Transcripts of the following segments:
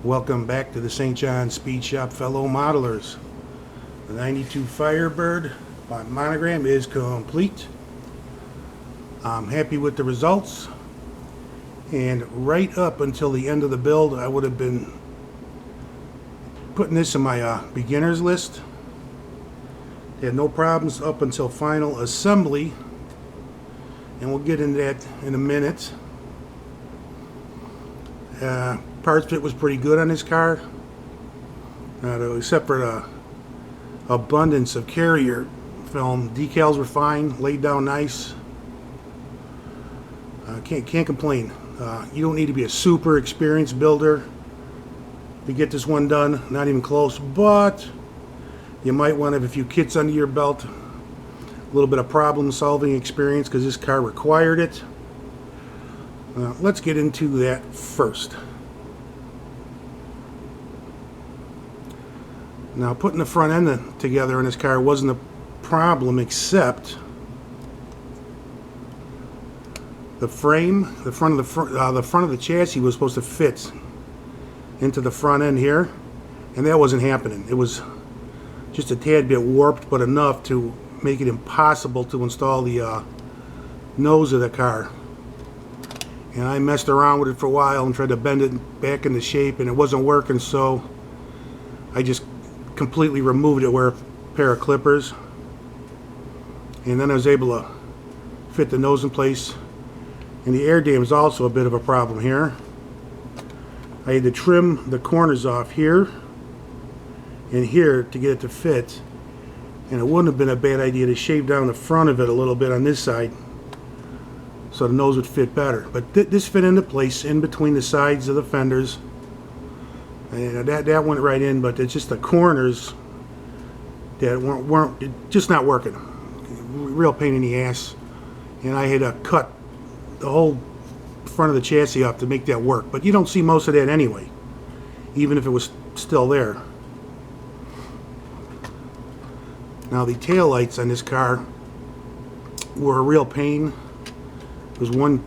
Welcome back to the St. John Speed Shop, fellow modelers. The 92 Firebird by Monogram is complete. I'm happy with the results, and right up until the end of the build I would have been putting this in my beginners list. Had no problems up until final assembly, and we'll get into that in a minute. Parts fit was pretty good on this car, except for the abundance of carrier film. Decals were fine, laid down nice. Can't complain. You don't need to be a super experienced builder to get this one done, not even close, but you might want to have a few kits under your belt, a little bit of problem solving experience, because this car required it. Let's get into that first. Now, putting the front end together on this car wasn't a problem, except the frame, the front of the chassis was supposed to fit into the front end here, and that wasn't happening. It was just a tad bit warped, but enough to make it impossible to install the nose of the car. And I messed around with it for a while and tried to bend it back into shape, and it wasn't working, so I just completely removed it with a pair of clippers, and then I was able to fit the nose in place. And the air dam is also a bit of a problem here. I had to trim the corners off here and here to get it to fit, and it wouldn't have been a bad idea to shave down the front of it a little bit on this side so the nose would fit better. But this fit into place in between the sides of the fenders, and that went right in, but it's just the corners that weren't just not working. Real pain in the ass, and I had to cut the whole front of the chassis off to make that work. But you don't see most of that anyway, even if it was still there. Now, the tail lights on this car were a real pain. There was one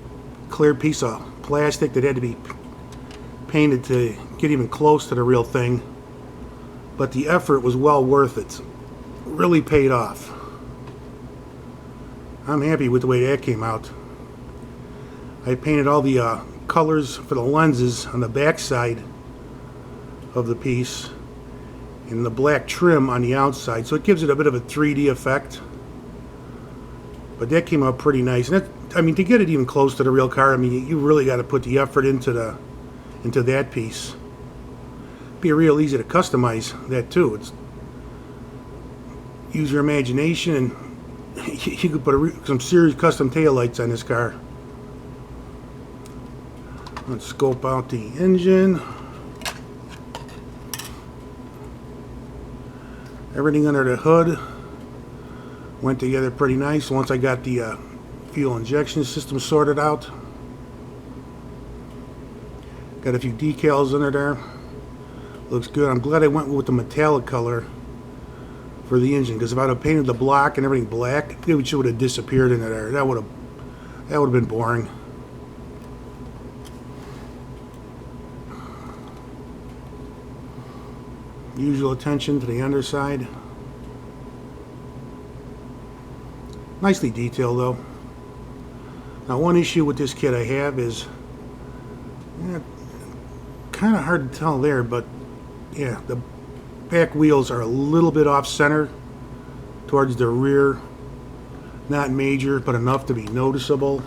clear piece of plastic that had to be painted to get even close to the real thing, but the effort was well worth it. Really paid off. I'm happy with the way that came out. I painted all the colors for the lenses on the back side of the piece and the black trim on the outside, so it gives it a bit of a 3D effect. But that came out pretty nice. And I mean, to get it even close to the real car, I mean, you really got to put the effort into that piece. It'd be real easy to customize that too. It's use your imagination, and you could put some serious custom tail lights on this car. Let's scope out the engine. Everything under the hood went together pretty nice once I got the fuel injection system sorted out. Got a few decals under there. Looks good. I'm glad I went with the metallic color for the engine, because if I'd have painted the block and everything black, it would have disappeared into there. That would have been boring. Usual attention to the underside. Nicely detailed though. Now, one issue with this kit I have is, kind of hard to tell there, but yeah, the back wheels are a little bit off center towards the rear. Not major, but enough to be noticeable.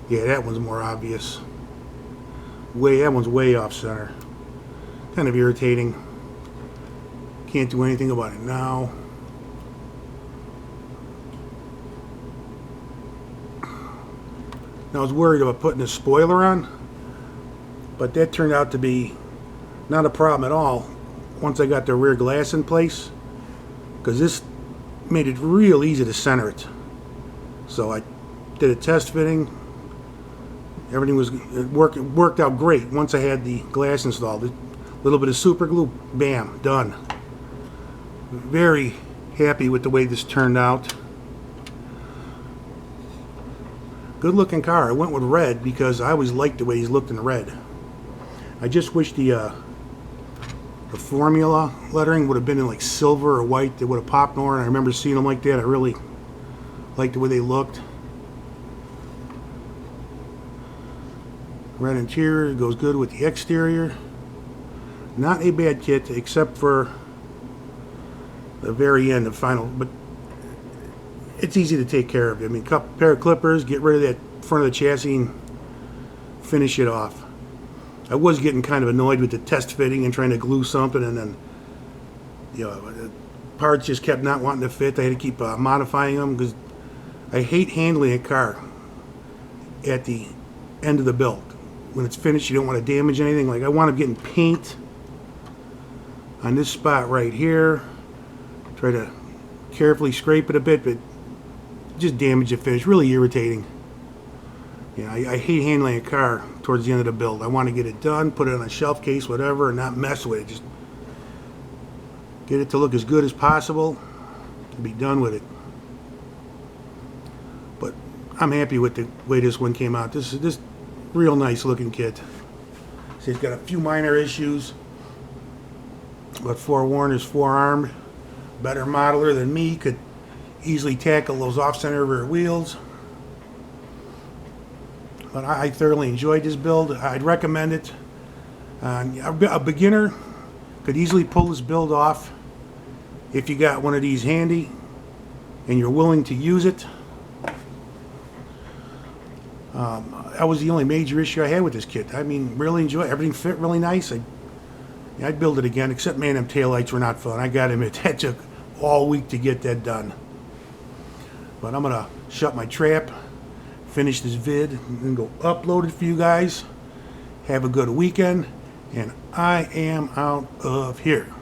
Yeah, that one's more obvious. That one's way off center. Kind of irritating. Can't do anything about it now. I was worried about putting a spoiler on, but that turned out to be not a problem at all once I got the rear glass in place, because this made it real easy to center it. So I did a test fitting. Everything worked out great once I had the glass installed. A little bit of super glue, bam, done. Very happy with the way this turned out. Good looking car. I went with red because I always liked the way he's looked in red. I just wish the formula lettering would have been in like silver or white. They would have popped more, and I remember seeing them like that. I really liked the way they looked. Red interior goes good with the exterior. Not a bad kit, except for the very end, the final, but it's easy to take care of. I mean, pair of clippers, get rid of that front of the chassis and finish it off. I was getting kind of annoyed with the test fitting and trying to glue something, and then, you know, the parts just kept not wanting to fit. I had to keep modifying them because I hate handling a car at the end of the build. When it's finished, you don't want to damage anything. Like, I wound up getting paint on this spot right here. Try to carefully scrape it a bit, but just damage the finish. Really irritating. Yeah, I hate handling a car towards the end of the build. I want to get it done, put it on a shelf case, whatever, and not mess with it. Just get it to look as good as possible and be done with it. But I'm happy with the way this one came out. This is real nice looking kit. See, it's got a few minor issues, but forewarned is forearmed. Better modeler than me could easily tackle those off-center rear wheels. But I thoroughly enjoyed this build. I'd recommend it. A beginner could easily pull this build off if you got one of these handy and you're willing to use it. That was the only major issue I had with this kit. I mean, really enjoyed it. Everything fit really nice. I'd build it again, except, man, them taillights were not fun. I gotta admit, that took all week to get that done. But I'm gonna shut my trap, finish this vid, and then go upload it for you guys. Have a good weekend, and I am out of here.